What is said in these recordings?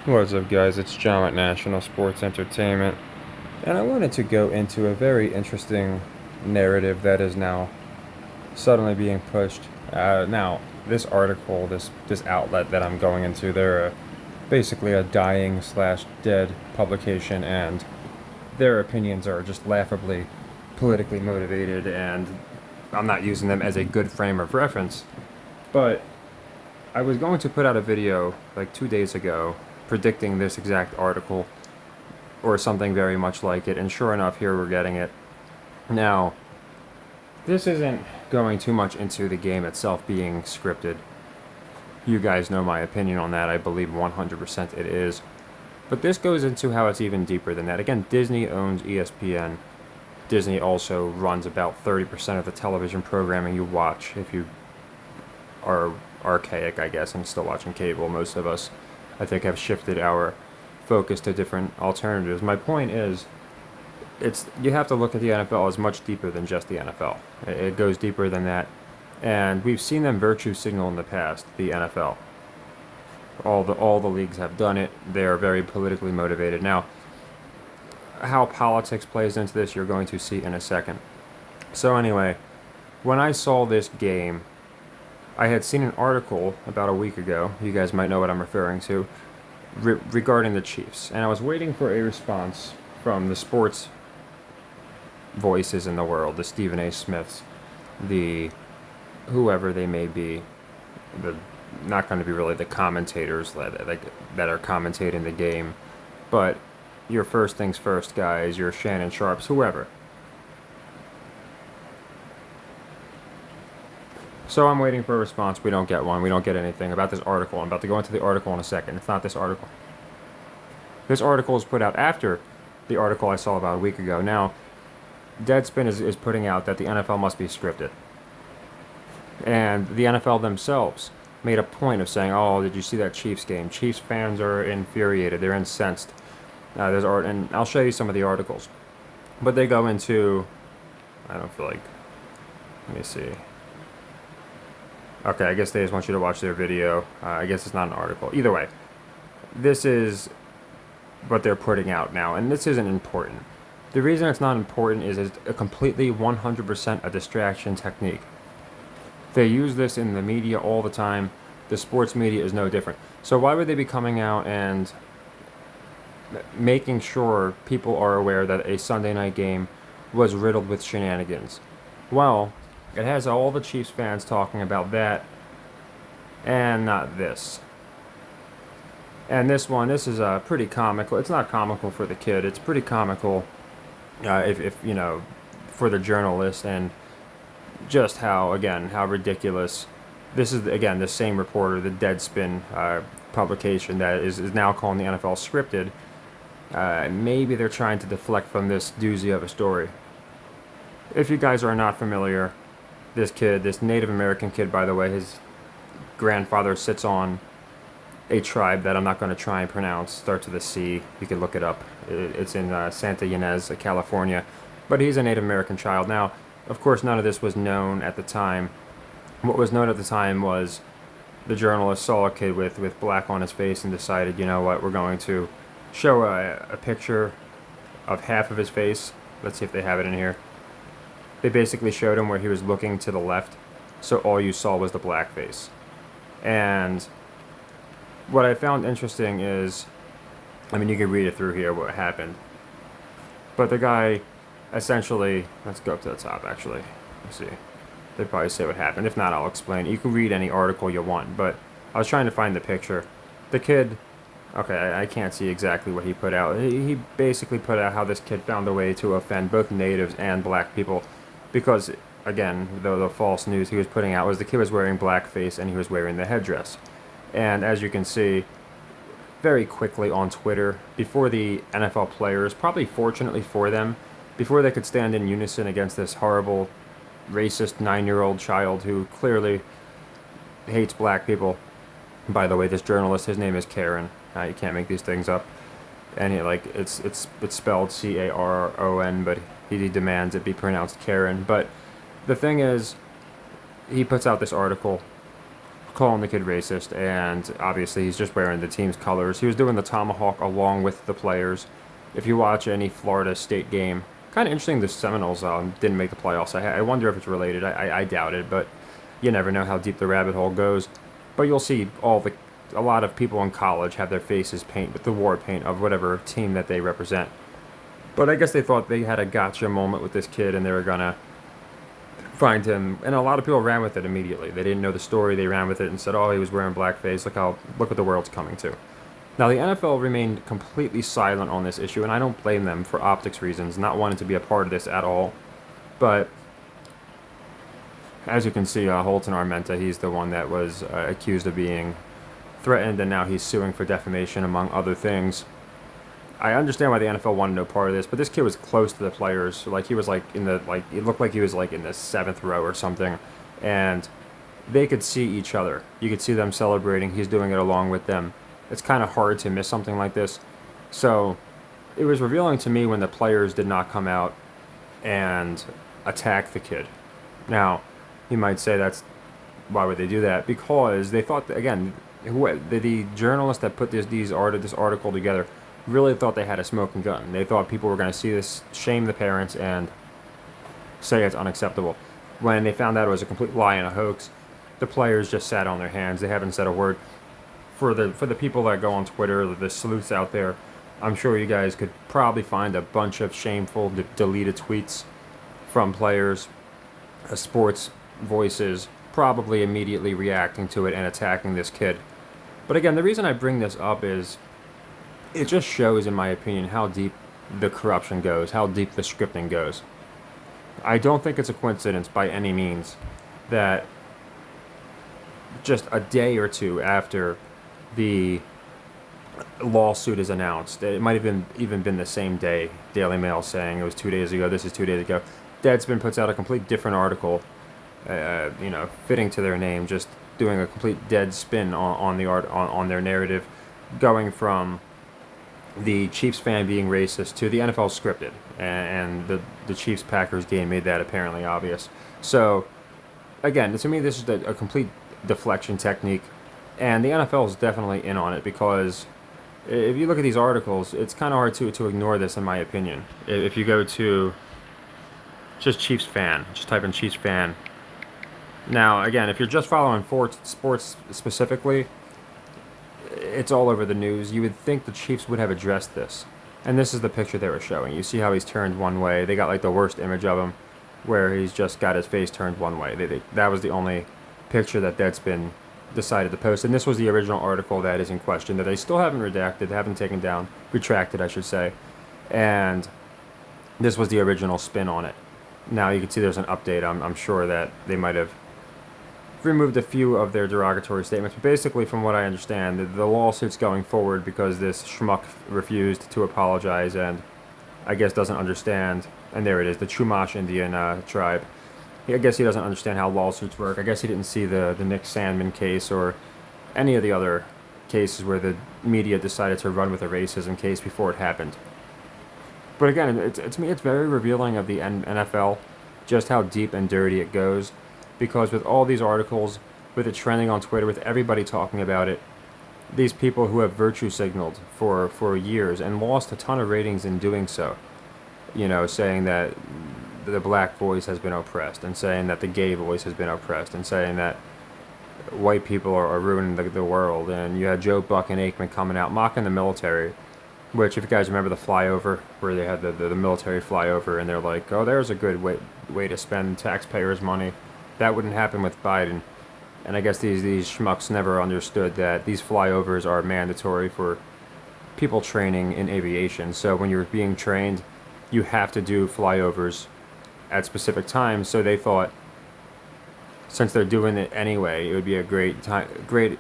What's up, guys? It's John at National Sports Entertainment, and I wanted to go into a very interesting narrative that is now suddenly being pushed. Now, this article, this outlet that I'm going into, they're basically a dying slash dead publication, and their opinions are just laughably politically motivated, and I'm not using them as a good frame of reference. But I was going to put out a video like 2 days ago predicting this exact article or something very much like it, and sure enough, here we're getting it. Now, this isn't going too much into the game itself being scripted. You guys know my opinion on that. I believe 100% it is. But this goes into how it's even deeper than that. Again, Disney owns ESPN. Disney also runs about 30% of the television programming you watch if you are archaic, I guess, and still watching cable. Most of us, I think, have shifted our focus to different alternatives. My point is, you have to look at the NFL as much deeper than just the NFL. It goes deeper than that, and we've seen them virtue signal in the past. The NFL, all the leagues have done it. They are very politically motivated. Now, how politics plays into this, you're going to see in a second. So anyway, when I saw this game, I had seen an article about a week ago. You guys might know what I'm referring to, regarding the Chiefs, and I was waiting for a response from the sports voices in the world, the Stephen A. Smiths, the whoever they may be, the not going to be really the commentators that are commentating the game, but your first things first guys, your Shannon Sharps, whoever. So I'm waiting for a response. We don't get one. We don't get anything about this article. I'm about to go into the article in a second. It's not this article. This article is put out after the article I saw about a week ago. Now, Deadspin is putting out that the NFL must be scripted. And the NFL themselves made a point of saying, "Oh, did you see that Chiefs game? Chiefs fans are infuriated. They're incensed." There's art, and I'll show you some of the articles. But they go into, I don't feel like, let me see. Okay, I guess they just want you to watch their video. I guess it's not an article. Either way, this is what they're putting out now, and this isn't important. The reason it's not important is it's a completely 100% a distraction technique. They use this in the media all the time. The sports media is no different. So why would they be coming out and making sure people are aware that a Sunday night game was riddled with shenanigans? Well, it has all the Chiefs fans talking about that, and not this. And this is pretty comical. It's not comical for the kid. It's pretty comical, if you know, for the journalist, and just how ridiculous. This is again the same reporter, the Deadspin publication that is now calling the NFL scripted. Maybe they're trying to deflect from this doozy of a story. If you guys are not familiar, this kid, this Native American kid, by the way, his grandfather sits on a tribe that I'm not going to try and pronounce. Starts with a C. You can look it up. It's in Santa Ynez, California. But he's a Native American child. Now, of course, none of this was known at the time. What was known at the time was the journalist saw a kid with black on his face and decided, you know what, we're going to show a picture of half of his face. Let's see if they have it in here. They basically showed him where he was looking to the left, so all you saw was the black face. And what I found interesting is, I mean, you can read it through here, what happened. But the guy, essentially, let's go up to the top, actually. Let's see. They probably say what happened. If not, I'll explain. You can read any article you want, but I was trying to find the picture. The kid, okay, I can't see exactly what he put out. He basically put out how this kid found a way to offend both natives and black people. Because, again, the false news he was putting out was the kid was wearing blackface and he was wearing the headdress. And as you can see, very quickly on Twitter, before the NFL players, probably fortunately for them, before they could stand in unison against this horrible, racist 9-year-old child who clearly hates black people. By the way, this journalist, his name is Karen. You can't make these things up. And it's spelled Caron, but he demands it be pronounced Karen. But the thing is, he puts out this article calling the kid racist, and obviously he's just wearing the team's colors. He was doing the tomahawk along with the players. If you watch any Florida State game, kind of interesting the Seminoles didn't make the playoffs. I wonder if it's related. I doubt it, but you never know how deep the rabbit hole goes. But you'll see a lot of people in college have their faces paint with the war paint of whatever team that they represent. But I guess they thought they had a gotcha moment with this kid, and they were gonna find him. And a lot of people ran with it immediately. They didn't know the story. They ran with it and said, "Oh, he was wearing blackface. Look what the world's coming to." Now the NFL remained completely silent on this issue, and I don't blame them for optics reasons, not wanting to be a part of this at all. But as you can see, Holton Armenta, he's the one that was accused of being threatened, and now he's suing for defamation, among other things. I understand why the NFL wanted no part of this, but this kid was close to the players. Like he was it looked like he was like in the seventh row or something, and they could see each other. You could see them celebrating. He's doing it along with them. It's kind of hard to miss something like this. So it was revealing to me when the players did not come out and attack the kid. Now, you might say why would they do that? Because they thought that, again, the journalist that put this article together really thought they had a smoking gun. They thought people were going to see this, shame the parents, and say it's unacceptable. When they found out it was a complete lie and a hoax, the players just sat on their hands. They haven't said a word. For the people that go on Twitter, the sleuths out there, I'm sure you guys could probably find a bunch of shameful, deleted tweets from players, sports voices, probably immediately reacting to it and attacking this kid. But again, the reason I bring this up is it just shows, in my opinion, how deep the corruption goes, how deep the scripting goes. I don't think it's a coincidence by any means that just a day or two after the lawsuit is announced, it might have even been the same day, Daily Mail saying it was 2 days ago, this is 2 days ago, Deadspin puts out a complete different article, fitting to their name, just doing a complete dead spin on their narrative, going from the Chiefs fan being racist to the NFL scripted, and the Chiefs-Packers game made that apparently obvious. So, again, to me, this is a complete deflection technique, and the NFL is definitely in on it, because if you look at these articles, it's kind of hard to ignore this, in my opinion. If you go to just Chiefs fan, just type in Chiefs fan. Now, again, if you're just following sports specifically, it's all over the news. You would think the Chiefs would have addressed this. And this is the picture they were showing. You see how he's turned one way. They got like the worst image of him, where he's just got his face turned one way. That was the only picture that Deadspin decided to post. And this was the original article that is in question, that they still haven't redacted, haven't taken down, retracted, I should say. And this was the original spin on it. Now you can see there's an update. I'm sure that they might have removed a few of their derogatory statements, but basically, from what I understand, the lawsuit's going forward because this schmuck refused to apologize and I guess doesn't understand, and there it is, the Chumash Indian tribe. I guess he doesn't understand how lawsuits work. I guess he didn't see the Nick Sandman case or any of the other cases where the media decided to run with a racism case before it happened. But again, to me, it's very revealing of the NFL, just how deep and dirty it goes. Because with all these articles, with it trending on Twitter, with everybody talking about it, these people who have virtue signaled for years and lost a ton of ratings in doing so, saying that the black voice has been oppressed, and saying that the gay voice has been oppressed, and saying that white people are ruining the world. And you had Joe Buck and Aikman coming out mocking the military, which, if you guys remember the flyover, where they had the military flyover, and they're like, oh, there's a good way to spend taxpayers' money. That wouldn't happen with Biden. And I guess these schmucks never understood that these flyovers are mandatory for people training in aviation. So when you're being trained, you have to do flyovers at specific times. So they thought, since they're doing it anyway, it would be a great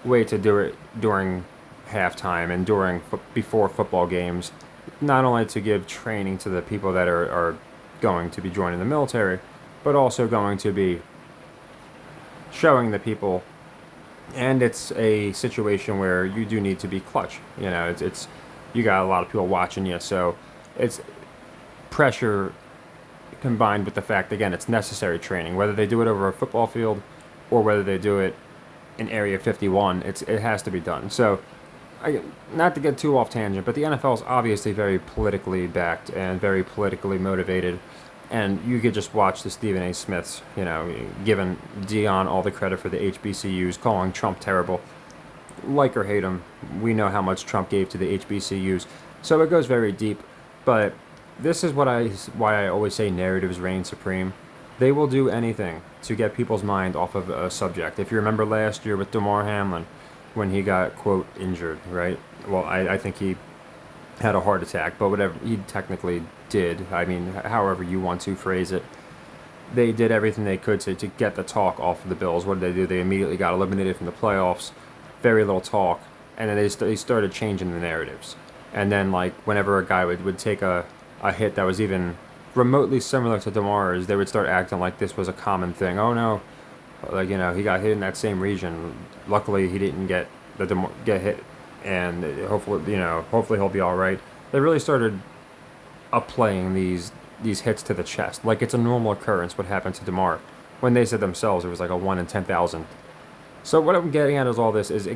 way to do it during halftime and before football games, not only to give training to the people that are going to be joining the military, but also going to be showing the people. And it's a situation where you do need to be clutch. It's you got a lot of people watching you, so it's pressure combined with the fact, again, it's necessary training. Whether they do it over a football field or whether they do it in Area 51. It has to be done. So, not to get too off tangent, but the NFL is obviously very politically backed and very politically motivated. And you could just watch the Stephen A. Smiths, giving Dion all the credit for the HBCUs, calling Trump terrible. Like or hate him, we know how much Trump gave to the HBCUs. So it goes very deep. But this is why I always say narratives reign supreme. They will do anything to get people's mind off of a subject. If you remember last year with Damar Hamlin, when he got, quote, injured, right? Well, I think he had a heart attack, but whatever, he technically did. I mean, however you want to phrase it. They did everything they could to get the talk off of the Bills. What did they do? They immediately got eliminated from the playoffs. Very little talk. And then they started changing the narratives. And then, like, whenever a guy would take a hit that was even remotely similar to Damar's, they would start acting like this was a common thing. Oh, no. Like, he got hit in that same region. Luckily, he didn't get hit. And hopefully he'll be all right. They really started upplaying these hits to the chest, like it's a normal occurrence. What happened to Damar, when they said themselves it was like a 1 in 10,000. So what I'm getting at is all this is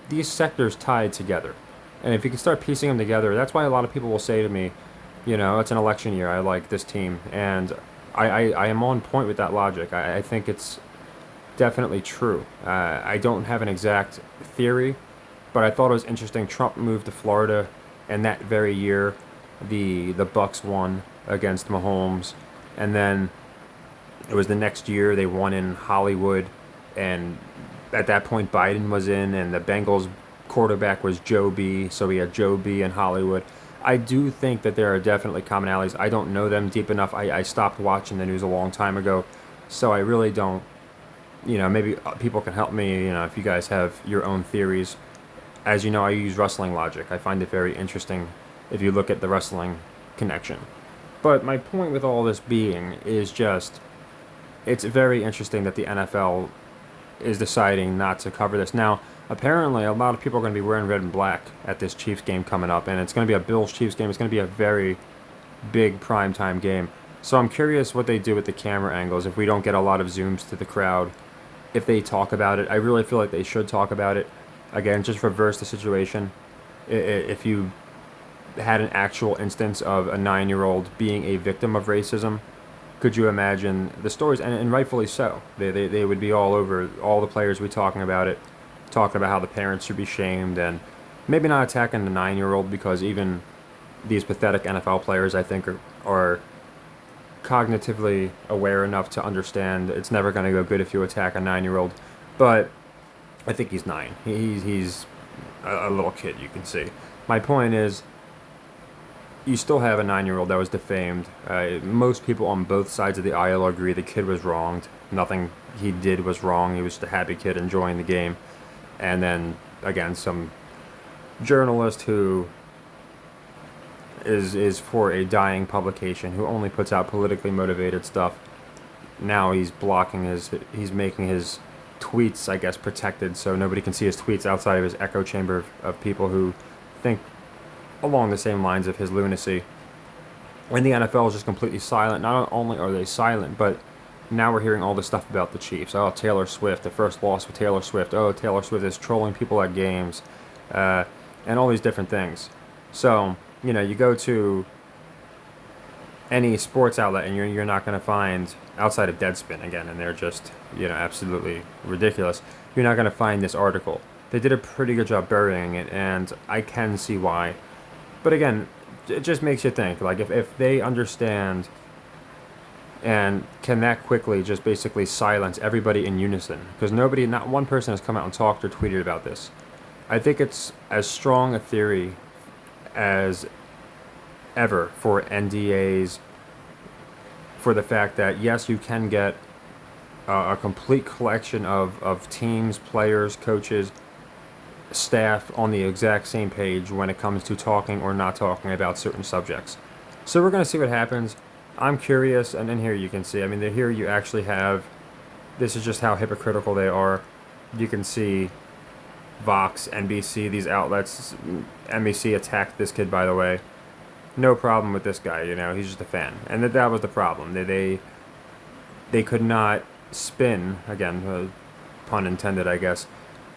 these sectors tied together, and if you can start piecing them together, that's why a lot of people will say to me, it's an election year. I like this team, and I am on point with that logic. I think it's definitely true. I don't have an exact theory. But I thought it was interesting. Trump moved to Florida, and that very year, the Bucks won against Mahomes, and then it was the next year they won in Hollywood, and at that point Biden was in, and the Bengals quarterback was Joe B. So we had Joe B. in Hollywood. I do think that there are definitely commonalities. I don't know them deep enough. I stopped watching the news a long time ago, so I really don't. Maybe people can help me. If you guys have your own theories. As you know, I use wrestling logic. I find it very interesting if you look at the wrestling connection. But my point with all this being is just, it's very interesting that the NFL is deciding not to cover this. Now, apparently, a lot of people are going to be wearing red and black at this Chiefs game coming up, and it's going to be a Bills-Chiefs game. It's going to be a very big primetime game. So I'm curious what they do with the camera angles if we don't get a lot of zooms to the crowd. If they talk about it, I really feel like they should talk about it. Again, just reverse the situation. If you had an actual instance of a 9-year-old being a victim of racism, could you imagine the stories? And rightfully so. They would be all over. All the players would be talking about it, talking about how the parents should be shamed, and maybe not attacking the 9-year-old, because even these pathetic NFL players, I think, are cognitively aware enough to understand it's never going to go good if you attack a 9-year-old. But I think he's 9. He's a little kid, you can see. My point is, you still have a 9-year-old that was defamed. Most people on both sides of the aisle agree the kid was wronged. Nothing he did was wrong. He was just a happy kid enjoying the game. And then, again, some journalist who is for a dying publication, who only puts out politically motivated stuff. Now he's he's making his tweets, I guess, protected, so nobody can see his tweets outside of his echo chamber of people who think along the same lines of his lunacy. And the NFL is just completely silent. Not only are they silent, but now we're hearing all this stuff about the Chiefs. Oh, Taylor Swift, the first loss with Taylor Swift. Oh, Taylor Swift is trolling people at games, and all these different things. So, you go to any sports outlet, and you're not going to find, outside of Deadspin, again, and they're just, absolutely ridiculous, you're not going to find this article. They did a pretty good job burying it, and I can see why. But again, it just makes you think, like, if they understand and can that quickly just basically silence everybody in unison, because not one person has come out and talked or tweeted about this. I think it's as strong a theory as ever for NDAs, for the fact that, yes, you can get a complete collection of teams, players, coaches, staff on the exact same page when it comes to talking or not talking about certain subjects. So we're going to see what happens. I'm curious, and then here you can see, here you actually have, this is just how hypocritical they are. You can see Vox, NBC, these outlets. NBC attacked this kid, by the way. No problem with this guy, he's just a fan. And that was the problem. They could not spin, again, pun intended, I guess,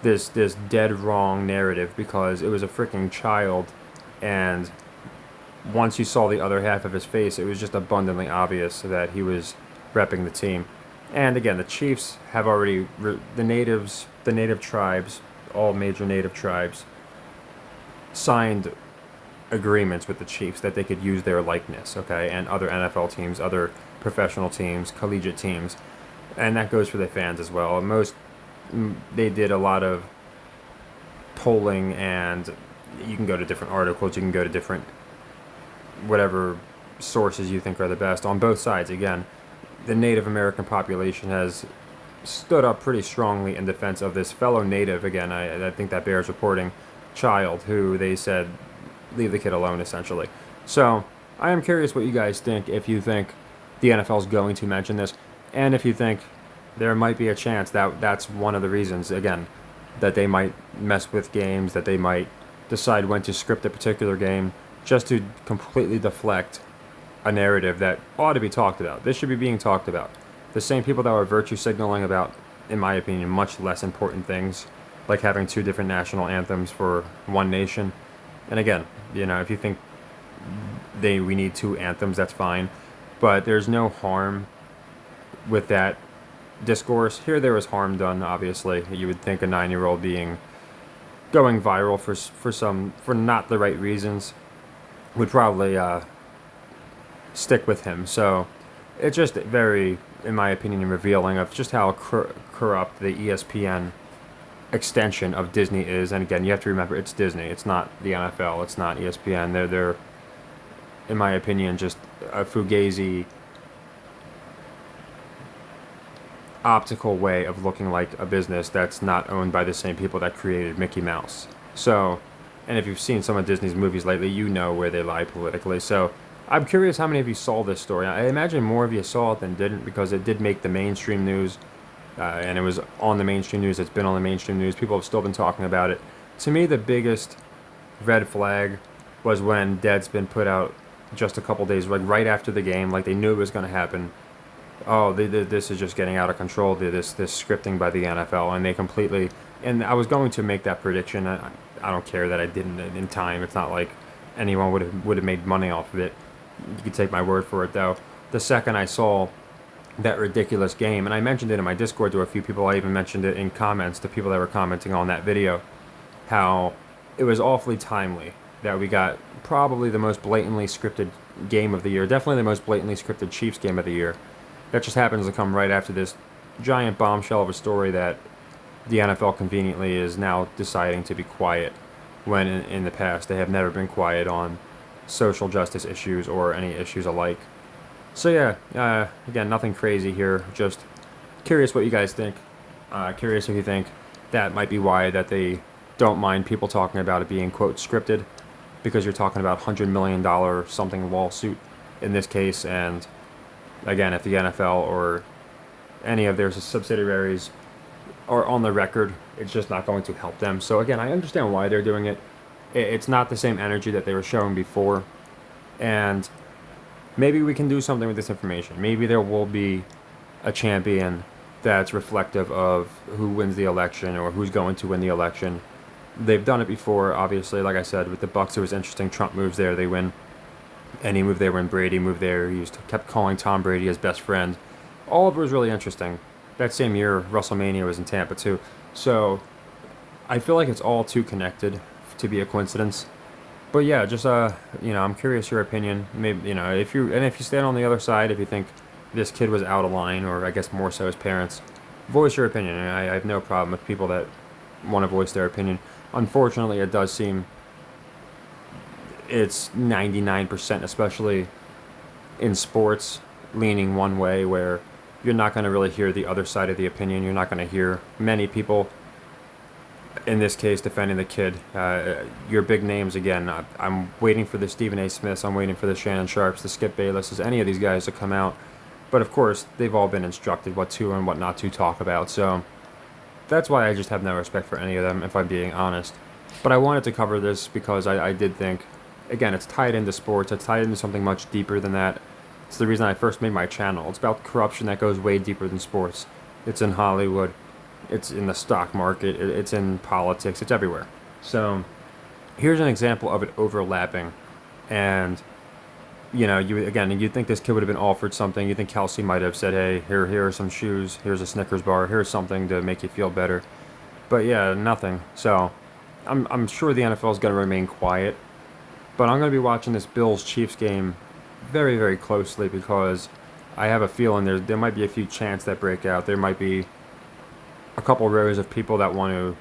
this dead wrong narrative because it was a freaking child, and once you saw the other half of his face, it was just abundantly obvious that he was repping the team. And again, the Chiefs have already the native tribes, all major native tribes, signed agreements with the Chiefs that they could use their likeness, okay, and other NFL teams, other professional teams, collegiate teams, and that goes for the fans as well. They did a lot of polling, and you can go to different articles, you can go to different whatever sources you think are the best on both sides. Again, the Native American population has stood up pretty strongly in defense of this fellow Native, again, I think that bears reporting, child who they said leave the kid alone, essentially. So I am curious what you guys think, if you think the NFL is going to mention this, and if you think there might be a chance that that's one of the reasons, again, that they might mess with games, that they might decide when to script a particular game just to completely deflect a narrative that ought to be talked about. This should be being talked about. The same people that were virtue signaling about, in my opinion, much less important things, like having two different national anthems for one nation. And again, if you think we need two anthems, that's fine. But there's no harm with that discourse. Here there was harm done, obviously. You would think a 9-year-old going viral for not the right reasons would probably stick with him. So it's just very, in my opinion, revealing of just how corrupt the ESPN extension of Disney is. And again, you have to remember, it's Disney. It's not the NFL. It's not ESPN. They're in my opinion, just a fugazi optical way of looking like a business that's not owned by the same people that created Mickey Mouse. So, and if you've seen some of Disney's movies lately, you know where they lie politically. So I'm curious how many of you saw this story. I imagine more of you saw it than didn't, because it did make the mainstream news, and it was on the mainstream news. It's been on the mainstream news. People have still been talking about it. To me, the biggest red flag was when Deadspin put out just a couple days, like right after the game, like they knew it was going to happen. Oh, this is just getting out of control, this scripting by the NFL, and they completely, and I was going to make that prediction. I don't care that I didn't in time. It's not like anyone would have made money off of it. You could take my word for it, though. The second I saw that ridiculous game, and I mentioned it in my Discord to a few people, I even mentioned it in comments to people that were commenting on that video, how it was awfully timely that we got probably the most blatantly scripted game of the year, definitely the most blatantly scripted Chiefs game of the year. That just happens to come right after this giant bombshell of a story that the NFL conveniently is now deciding to be quiet, when in the past they have never been quiet on social justice issues or any issues alike. So yeah, again, nothing crazy here, just curious what you guys think. Curious if you think that might be why that they don't mind people talking about it being, quote, scripted, because you're talking about $100 million something lawsuit in this case. And again, if the NFL or any of their subsidiaries are on the record, it's just not going to help them. So again, I understand why they're doing it. It's not the same energy that they were showing before. And maybe we can do something with this information. Maybe there will be a champion that's reflective of who wins the election or who's going to win the election. They've done it before, obviously. Like I said, with the Bucks, it was interesting. Trump moves there, they win. And he moved there when Brady moved there. He kept calling Tom Brady his best friend. All of it was really interesting. That same year, WrestleMania was in Tampa too. So I feel like it's all too connected to be a coincidence. But yeah, just I'm curious your opinion. Maybe if you stand on the other side, if you think this kid was out of line, or I guess more so his parents, voice your opinion. And I have no problem with people that want to voice their opinion. Unfortunately, it does seem it's 99%, especially in sports, leaning one way, where you're not going to really hear the other side of the opinion. You're not going to hear many people, in this case, defending the kid. Your big names, again, I'm waiting for the Stephen A. Smiths, I'm waiting for the Shannon Sharps, the Skip Baylesses, any of these guys to come out. But of course, they've all been instructed what to and what not to talk about. So that's why I just have no respect for any of them, if I'm being honest. But I wanted to cover this because I did think, again, it's tied into sports. It's tied into something much deeper than that. It's the reason I first made my channel. It's about corruption that goes way deeper than sports. It's in Hollywood. it's in the stock market, it's in politics, it's everywhere. So here's an example of it overlapping, and you'd think this kid would have been offered something. You think Kelsey might have said, "Hey, here are some shoes. Here's a Snickers bar. Here's something to make you feel better." But yeah, nothing. So I'm sure the NFL is going to remain quiet, but I'm going to be watching this Bills Chiefs game very, very closely because I have a feeling there might be a few chants that break out. There might be a couple rows of people that want to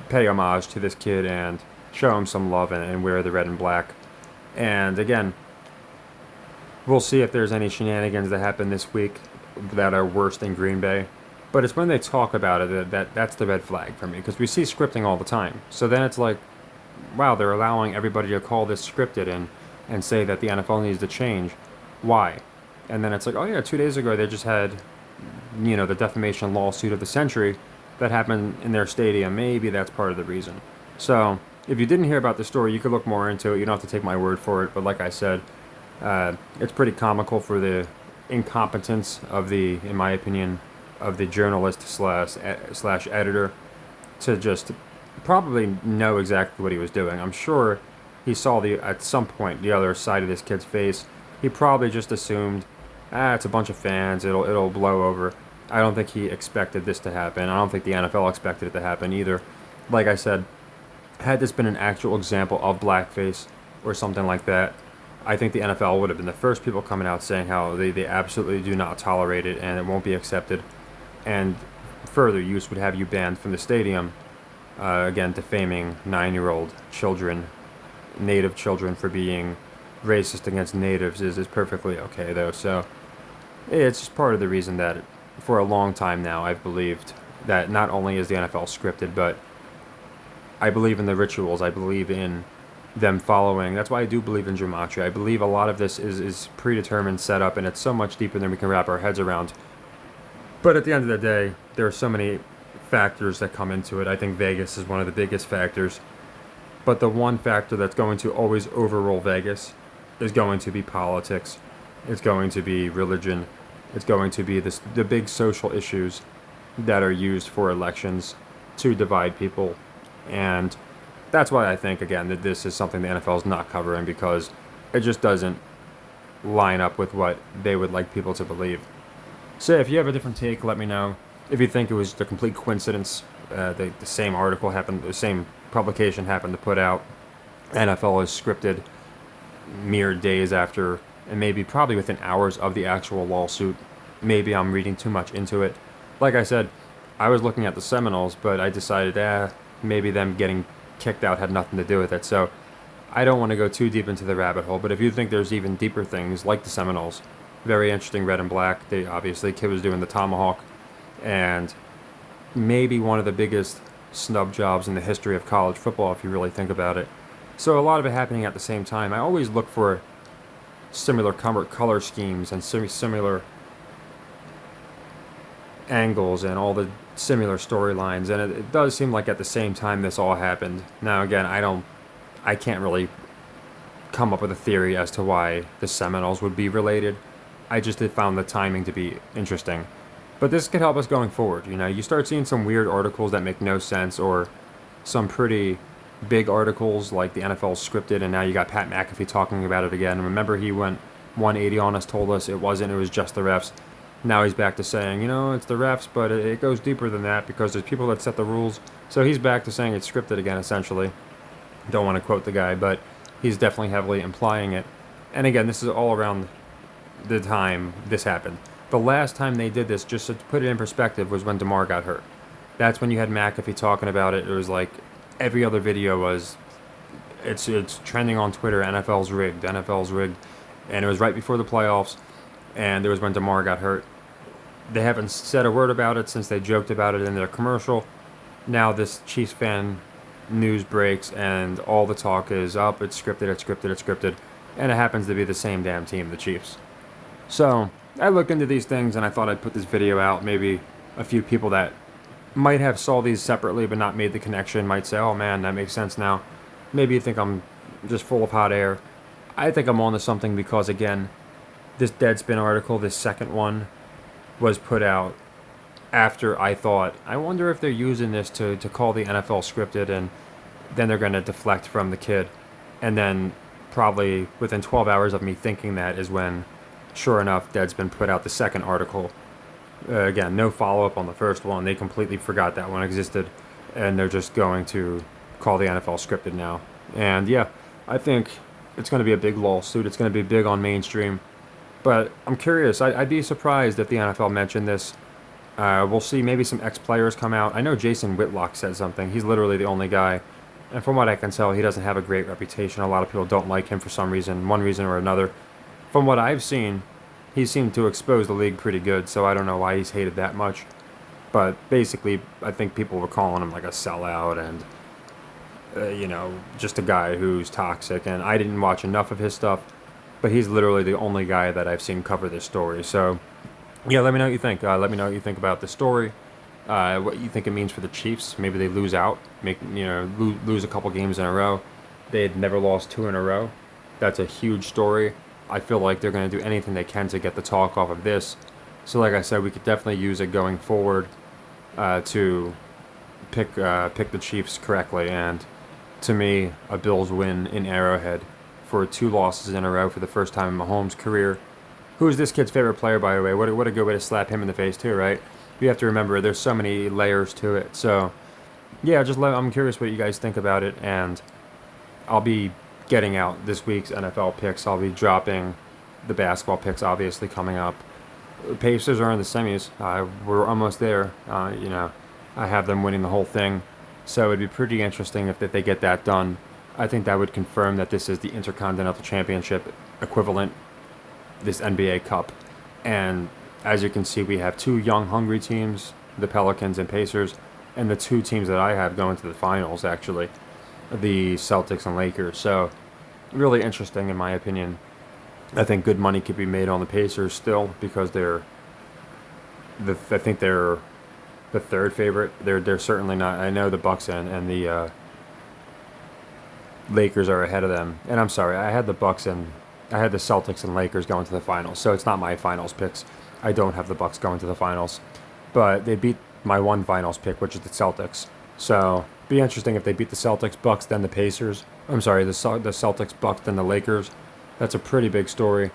pay homage to this kid and show him some love and wear the red and black. And again, we'll see if there's any shenanigans that happen this week that are worse than Green Bay. But it's when they talk about it that's the red flag for me, because we see scripting all the time. So then it's like, wow, they're allowing everybody to call this scripted and say that the NFL needs to change. Why? And then it's like, oh yeah, 2 days ago they just had, the defamation lawsuit of the century that happened in their stadium. Maybe that's part of the reason. So if you didn't hear about the story, you could look more into it. You don't have to take my word for it. But like I said, it's pretty comical for the incompetence of in my opinion, of the journalist slash editor to just probably know exactly what he was doing. I'm sure he saw at some point the other side of this kid's face. He probably just assumed, it's a bunch of fans. It'll blow over. I don't think he expected this to happen. I don't think the NFL expected it to happen either. Like I said, had this been an actual example of blackface or something like that, I think the NFL would have been the first people coming out saying how they absolutely do not tolerate it and it won't be accepted. And further use would have you banned from the stadium. Again, defaming 9-year-old children, native children, for being racist against natives is perfectly okay, though. So it's just part of the reason that for a long time now I've believed that not only is the NFL scripted, but I believe in the rituals. I believe in them following. That's why I do believe in gematria. I believe a lot of this is predetermined, set up, and it's so much deeper than we can wrap our heads around. But at the end of the day, there are so many factors that come into it. I think Vegas is one of the biggest factors. But the one factor that's going to always overrule Vegas is going to be politics. It's going to be religion. It's going to be the big social issues that are used for elections to divide people. And that's why I think, again, that this is something the NFL is not covering, because it just doesn't line up with what they would like people to believe. So if you have a different take, let me know. If you think it was a complete coincidence, the same article happened, the same publication happened to put out NFL is scripted mere days after, and probably within hours of the actual lawsuit. Maybe I'm reading too much into it. Like I said, I was looking at the Seminoles, but I decided, maybe them getting kicked out had nothing to do with it. So I don't want to go too deep into the rabbit hole, but if you think there's even deeper things like the Seminoles, very interesting, red and black. They obviously, kid was doing the tomahawk, and maybe one of the biggest snub jobs in the history of college football, if you really think about it. So a lot of it happening at the same time. I always look for similar color schemes and similar angles and all the similar storylines, and it does seem like at the same time this all happened. Now again, I can't really come up with a theory as to why the Seminoles would be related. I just found the timing to be interesting. But this could help us going forward. You start seeing some weird articles that make no sense, or some pretty big articles like the NFL scripted, and now you got Pat McAfee talking about it again. Remember, he went 180 on us, told us it was just the refs. Now he's back to saying, it's the refs, but it goes deeper than that because there's people that set the rules. So he's back to saying it's scripted again, essentially. Don't want to quote the guy, but he's definitely heavily implying it. And again, this is all around the time this happened. The last time they did this, just to put it in perspective, was when DeMar got hurt. That's when you had McAfee talking about it. It was like every other video was, it's trending on Twitter, NFL's rigged, and it was right before the playoffs, and it was when DeMar got hurt. They haven't said a word about it since they joked about it in their commercial. Now this Chiefs fan news breaks, and all the talk is up. It's scripted, and it happens to be the same damn team, the Chiefs. So I look into these things, and I thought I'd put this video out. Maybe a few people that might have saw these separately but not made the connection might say, oh man, that makes sense now. Maybe you think I'm just full of hot air. I think I'm onto something because, again, this Deadspin article, this second one, was put out after I thought, I wonder if they're using this to call the NFL scripted, and then they're going to deflect from the kid. And then probably within 12 hours of me thinking that is when, sure enough, Deadspin put out the second article. Again, no follow-up on the first one. They completely forgot that one existed, and they're just going to call the NFL scripted now. And yeah, I think it's going to be a big lawsuit. It's going to be big on mainstream. But I'm curious. I'd be surprised if the NFL mentioned this. We'll see. Maybe some ex-players come out. I know Jason Whitlock said something. He's literally the only guy. And from what I can tell, he doesn't have a great reputation. A lot of people don't like him for some reason, one reason or another. From what I've seen, he seemed to expose the league pretty good, so I don't know why he's hated that much. But basically, I think people were calling him like a sellout and, just a guy who's toxic. And I didn't watch enough of his stuff, but he's literally the only guy that I've seen cover this story. So, yeah, let me know what you think. Let me know what you think about the story. What you think it means for the Chiefs. Maybe they lose out, lose a couple games in a row. They had never lost 2 in a row. That's a huge story. I feel like they're going to do anything they can to get the talk off of this. So like I said, we could definitely use it going forward to pick the Chiefs correctly. And to me, a Bills win in Arrowhead for 2 losses in a row for the first time in Mahomes' career. Who's this kid's favorite player, by the way? What a good way to slap him in the face too, right? You have to remember there's so many layers to it. So yeah, I'm curious what you guys think about it, and I'll be getting out this week's NFL picks. I'll be dropping the basketball picks, obviously, coming up. The Pacers are in the semis. We're almost there. I have them winning the whole thing, so it'd be pretty interesting if they get that done. I think that would confirm that this is the Intercontinental Championship equivalent, this NBA Cup. And as you can see, we have 2 young, hungry teams, the Pelicans and Pacers, and the 2 teams that I have going to the finals, actually, the Celtics and Lakers. So really interesting, in my opinion. I think good money could be made on the Pacers still, because I think they're the 3rd favorite. They're certainly not. I know the Bucks and the Lakers are ahead of them. And I'm sorry, I had the Celtics and Lakers going to the finals, so it's not my finals picks. I don't have the Bucks going to the finals, but they beat my one finals pick, which is the Celtics. So be interesting if they beat the Celtics, Bucks, then the Pacers. I'm sorry, the Celtics, Bucks, then the Lakers. That's a pretty big story.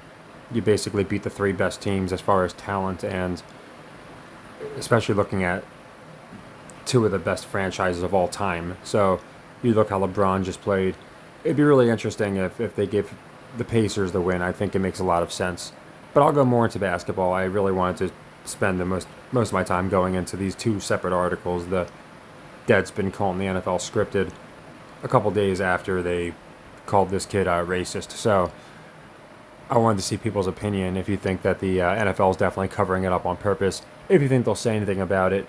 You basically beat the 3 best teams as far as talent, and especially looking at 2 of the best franchises of all time. So you look how LeBron just played. It'd be really interesting if they give the Pacers the win. I think it makes a lot of sense. But I'll go more into basketball. I really wanted to spend the most of my time going into these 2 separate articles. The Deadspin calling the NFL scripted a couple days after they called this kid racist. So I wanted to see people's opinion. If you think that the NFL is definitely covering it up on purpose, if you think they'll say anything about it,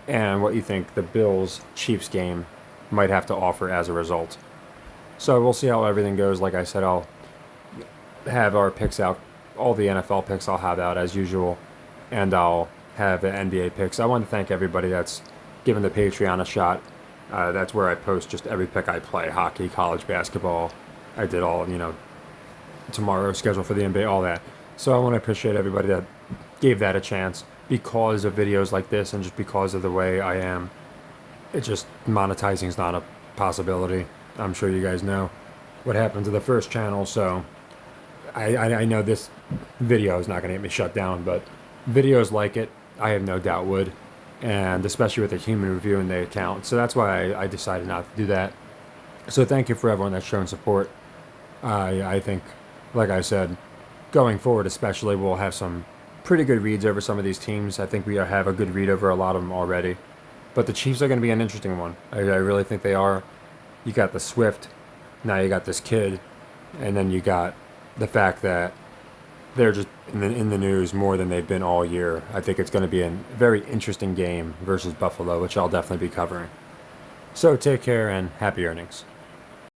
and what you think the Bills-Chiefs game might have to offer as a result. So we'll see how everything goes. Like I said, I'll have our picks out. All the NFL picks I'll have out as usual, and I'll have the NBA picks. I want to thank everybody that's given the Patreon a shot. That's where I post just every pick I play: hockey, college basketball. I did all, tomorrow's schedule for the NBA, all that. So I want to appreciate everybody that gave that a chance because of videos like this, and just because of the way I am. It just, monetizing is not a possibility. I'm sure you guys know what happened to the first channel, so I know this video is not going to get me shut down, but videos like it, I have no doubt would, and especially with a human reviewing the account. So that's why I decided not to do that. So thank you for everyone that's shown support. I think, like I said, going forward especially, we'll have some pretty good reads over some of these teams. I think we have a good read over a lot of them already. But the Chiefs are going to be an interesting one. I really think they are. You got the Swift, now you got this kid, and then you got the fact that they're just in the news more than they've been all year. I think it's going to be a very interesting game versus Buffalo, which I'll definitely be covering. So take care and happy earnings.